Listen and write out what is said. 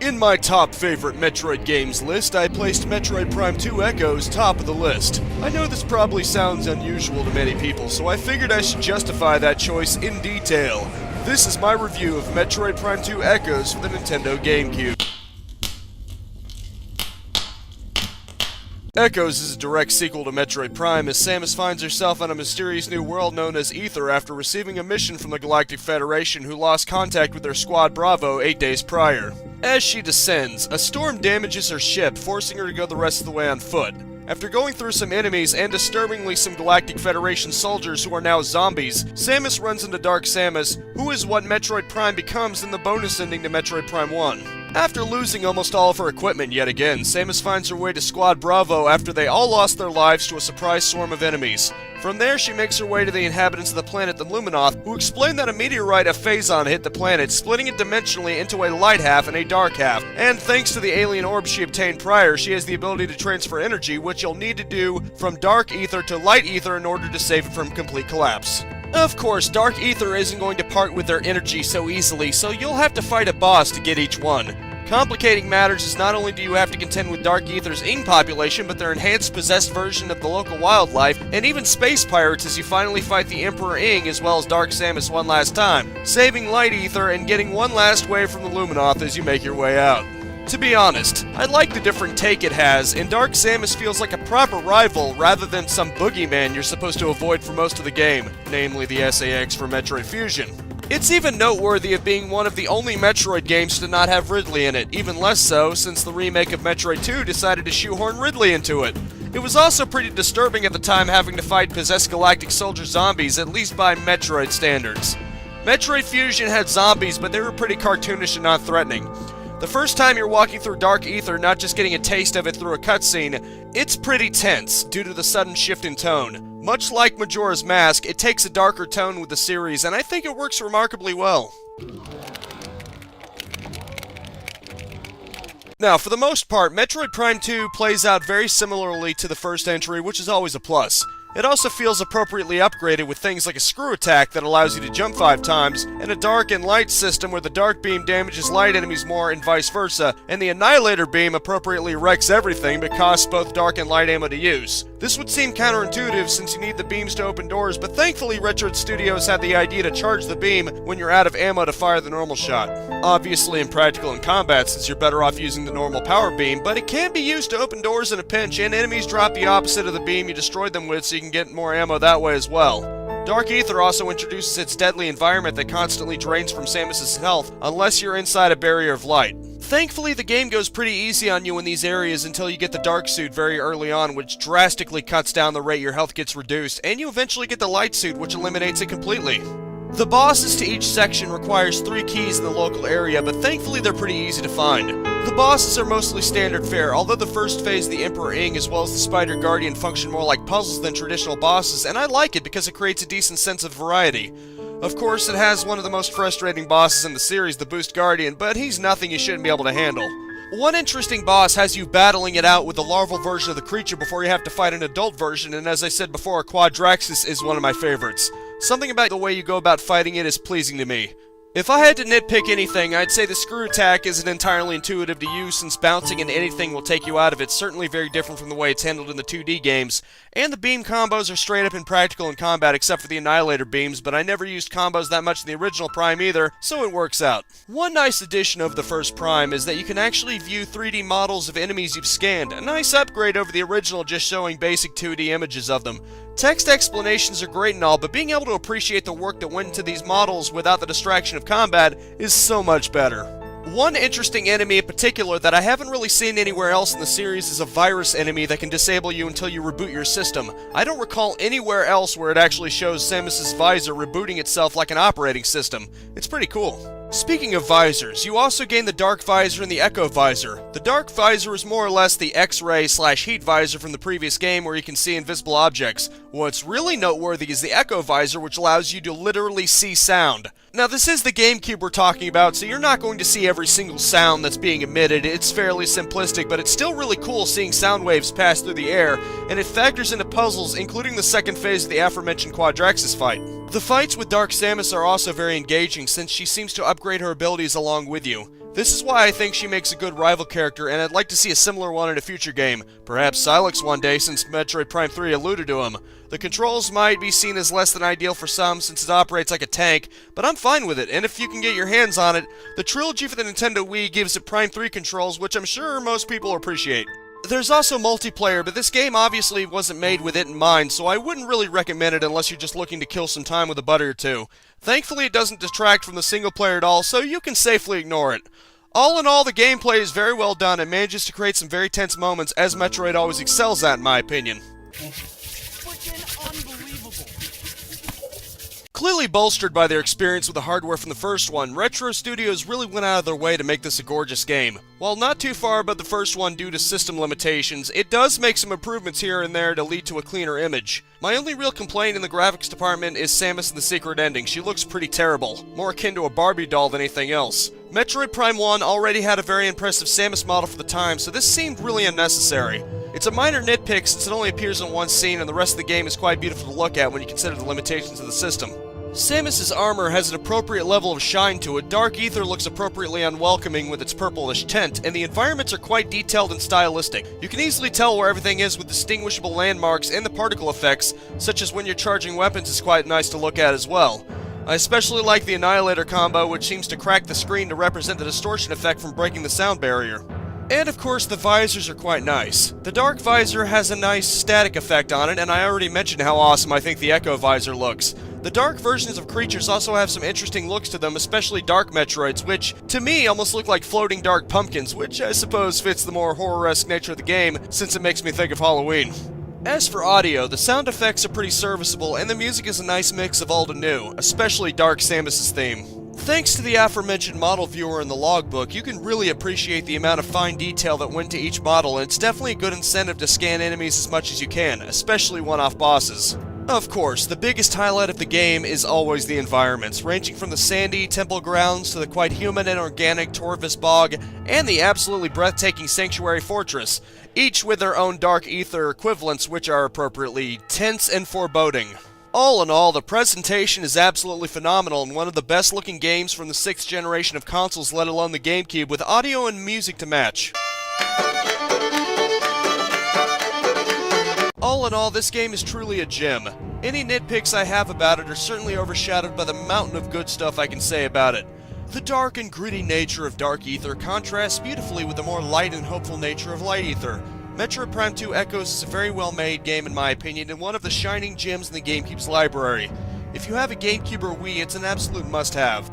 In my top favorite Metroid games list, I placed Metroid Prime 2 Echoes top of the list. I know this probably sounds unusual to many people, so I figured I should justify that choice in detail. This is my review of Metroid Prime 2 Echoes for the Nintendo GameCube. Echoes is a direct sequel to Metroid Prime, as Samus finds herself on a mysterious new world known as Aether after receiving a mission from the Galactic Federation, who lost contact with their Squad Bravo 8 days prior. As she descends, a storm damages her ship, forcing her to go the rest of the way on foot. After going through some enemies and disturbingly some Galactic Federation soldiers who are now zombies, Samus runs into Dark Samus, who is what Metroid Prime becomes in the bonus ending to Metroid Prime 1. After losing almost all of her equipment yet again, Samus finds her way to Squad Bravo after they all lost their lives to a surprise swarm of enemies. From there, she makes her way to the inhabitants of the planet the Luminoth, who explain that a meteorite of Phazon hit the planet, splitting it dimensionally into a light half and a dark half, and thanks to the alien orb she obtained prior, she has the ability to transfer energy, which you'll need to do from dark ether to light ether in order to save it from complete collapse. Of course, Dark Ether isn't going to part with their energy so easily, so you'll have to fight a boss to get each one. Complicating matters is not only do you have to contend with Dark Ether's Ing population, but their enhanced possessed version of the local wildlife, and even space pirates as you finally fight the Emperor Ing as well as Dark Samus one last time, saving Light Ether and getting one last wave from the Luminoth as you make your way out. To be honest, I like the different take it has, and Dark Samus feels like a proper rival rather than some boogeyman you're supposed to avoid for most of the game, namely the SAX for Metroid Fusion. It's even noteworthy of being one of the only Metroid games to not have Ridley in it, even less so since the remake of Metroid 2 decided to shoehorn Ridley into it. It was also pretty disturbing at the time having to fight possessed galactic soldier zombies, at least by Metroid standards. Metroid Fusion had zombies, but they were pretty cartoonish and not threatening. The first time you're walking through Dark Ether, not just getting a taste of it through a cutscene, it's pretty tense due to the sudden shift in tone. Much like Majora's Mask, it takes a darker tone with the series, and I think it works remarkably well. Now, for the most part, Metroid Prime 2 plays out very similarly to the first entry, which is always a plus. It also feels appropriately upgraded with things like a screw attack that allows you to jump 5 times, and a dark and light system where the dark beam damages light enemies more and vice versa, and the Annihilator beam appropriately wrecks everything but costs both dark and light ammo to use. This would seem counterintuitive since you need the beams to open doors, but thankfully Metroid Studios had the idea to charge the beam when you're out of ammo to fire the normal shot. Obviously impractical in combat since you're better off using the normal power beam, but it can be used to open doors in a pinch, and enemies drop the opposite of the beam you destroyed them with, so you can get more ammo that way as well. Dark Ether also introduces its deadly environment that constantly drains from Samus's health unless you're inside a barrier of light. Thankfully, the game goes pretty easy on you in these areas until you get the Dark Suit very early on, which drastically cuts down the rate your health gets reduced, and you eventually get the Light Suit, which eliminates it completely. The bosses to each section requires 3 keys in the local area, but thankfully they're pretty easy to find. The bosses are mostly standard fare, although the first phase, the Emperor Ing, as well as the Spider Guardian function more like puzzles than traditional bosses, and I like it because it creates a decent sense of variety. Of course, it has one of the most frustrating bosses in the series, the Boost Guardian, but he's nothing you shouldn't be able to handle. One interesting boss has you battling it out with the larval version of the creature before you have to fight an adult version, and as I said before, Quadraxis is one of my favorites. Something about the way you go about fighting it is pleasing to me. If I had to nitpick anything, I'd say the screw attack isn't entirely intuitive to use since bouncing into anything will take you out of it, certainly very different from the way it's handled in the 2D games, and the beam combos are straight up impractical in combat except for the Annihilator beams, but I never used combos that much in the original Prime either, so it works out. One nice addition of the first Prime is that you can actually view 3D models of enemies you've scanned, a nice upgrade over the original just showing basic 2D images of them. Text explanations are great and all, but being able to appreciate the work that went into these models without the distraction of combat is so much better. One interesting enemy in particular that I haven't really seen anywhere else in the series is a virus enemy that can disable you until you reboot your system. I don't recall anywhere else where it actually shows Samus's visor rebooting itself like an operating system. It's pretty cool. Speaking of visors, you also gain the Dark Visor and the Echo Visor. The Dark Visor is more or less the X-ray/heat visor from the previous game where you can see invisible objects. What's really noteworthy is the Echo Visor, which allows you to literally see sound. Now, this is the GameCube we're talking about, so you're not going to see every single sound that's being emitted. It's fairly simplistic, but it's still really cool seeing sound waves pass through the air, and it factors into puzzles, including the second phase of the aforementioned Quadraxis fight. The fights with Dark Samus are also very engaging, since she seems to upgrade her abilities along with you. This is why I think she makes a good rival character, and I'd like to see a similar one in a future game. Perhaps Silex one day, since Metroid Prime 3 alluded to him. The controls might be seen as less than ideal for some, since it operates like a tank, but I'm fine with it, and if you can get your hands on it, the trilogy for the Nintendo Wii gives it Prime 3 controls, which I'm sure most people appreciate. There's also multiplayer, but this game obviously wasn't made with it in mind, so I wouldn't really recommend it unless you're just looking to kill some time with a buddy or two. Thankfully, it doesn't detract from the single player at all, so you can safely ignore it. All in all, the gameplay is very well done and manages to create some very tense moments, as Metroid always excels at, in my opinion. Clearly bolstered by their experience with the hardware from the first one, Retro Studios really went out of their way to make this a gorgeous game. While not too far above the first one due to system limitations, it does make some improvements here and there to lead to a cleaner image. My only real complaint in the graphics department is Samus and the secret ending. She looks pretty terrible, more akin to a Barbie doll than anything else. Metroid Prime 1 already had a very impressive Samus model for the time, so this seemed really unnecessary. It's a minor nitpick since it only appears in one scene and the rest of the game is quite beautiful to look at when you consider the limitations of the system. Samus's armor has an appropriate level of shine to it, Dark Aether looks appropriately unwelcoming with its purplish tint, and the environments are quite detailed and stylistic. You can easily tell where everything is with distinguishable landmarks, and the particle effects, such as when you're charging weapons, is quite nice to look at as well. I especially like the Annihilator combo, which seems to crack the screen to represent the distortion effect from breaking the sound barrier. And of course, the visors are quite nice. The Dark Visor has a nice static effect on it, and I already mentioned how awesome I think the Echo Visor looks. The dark versions of creatures also have some interesting looks to them, especially Dark Metroids, which, to me, almost look like floating dark pumpkins, which I suppose fits the more horror-esque nature of the game, since it makes me think of Halloween. As for audio, the sound effects are pretty serviceable, and the music is a nice mix of old and new, especially Dark Samus's theme. Thanks to the aforementioned model viewer in the logbook, you can really appreciate the amount of fine detail that went to each model, and it's definitely a good incentive to scan enemies as much as you can, especially one-off bosses. Of course, the biggest highlight of the game is always the environments, ranging from the sandy temple grounds to the quite human and organic Torvus Bog, and the absolutely breathtaking Sanctuary Fortress, each with their own Dark Aether equivalents which are appropriately tense and foreboding. All in all, the presentation is absolutely phenomenal and one of the best looking games from the 6th generation of consoles, let alone the GameCube, with audio and music to match. All in all, this game is truly a gem. Any nitpicks I have about it are certainly overshadowed by the mountain of good stuff I can say about it. The dark and gritty nature of Dark Aether contrasts beautifully with the more light and hopeful nature of Light Aether. Metroid Prime 2 Echoes is a very well made game in my opinion, and one of the shining gems in the GameCube's library. If you have a GameCube or Wii, it's an absolute must-have.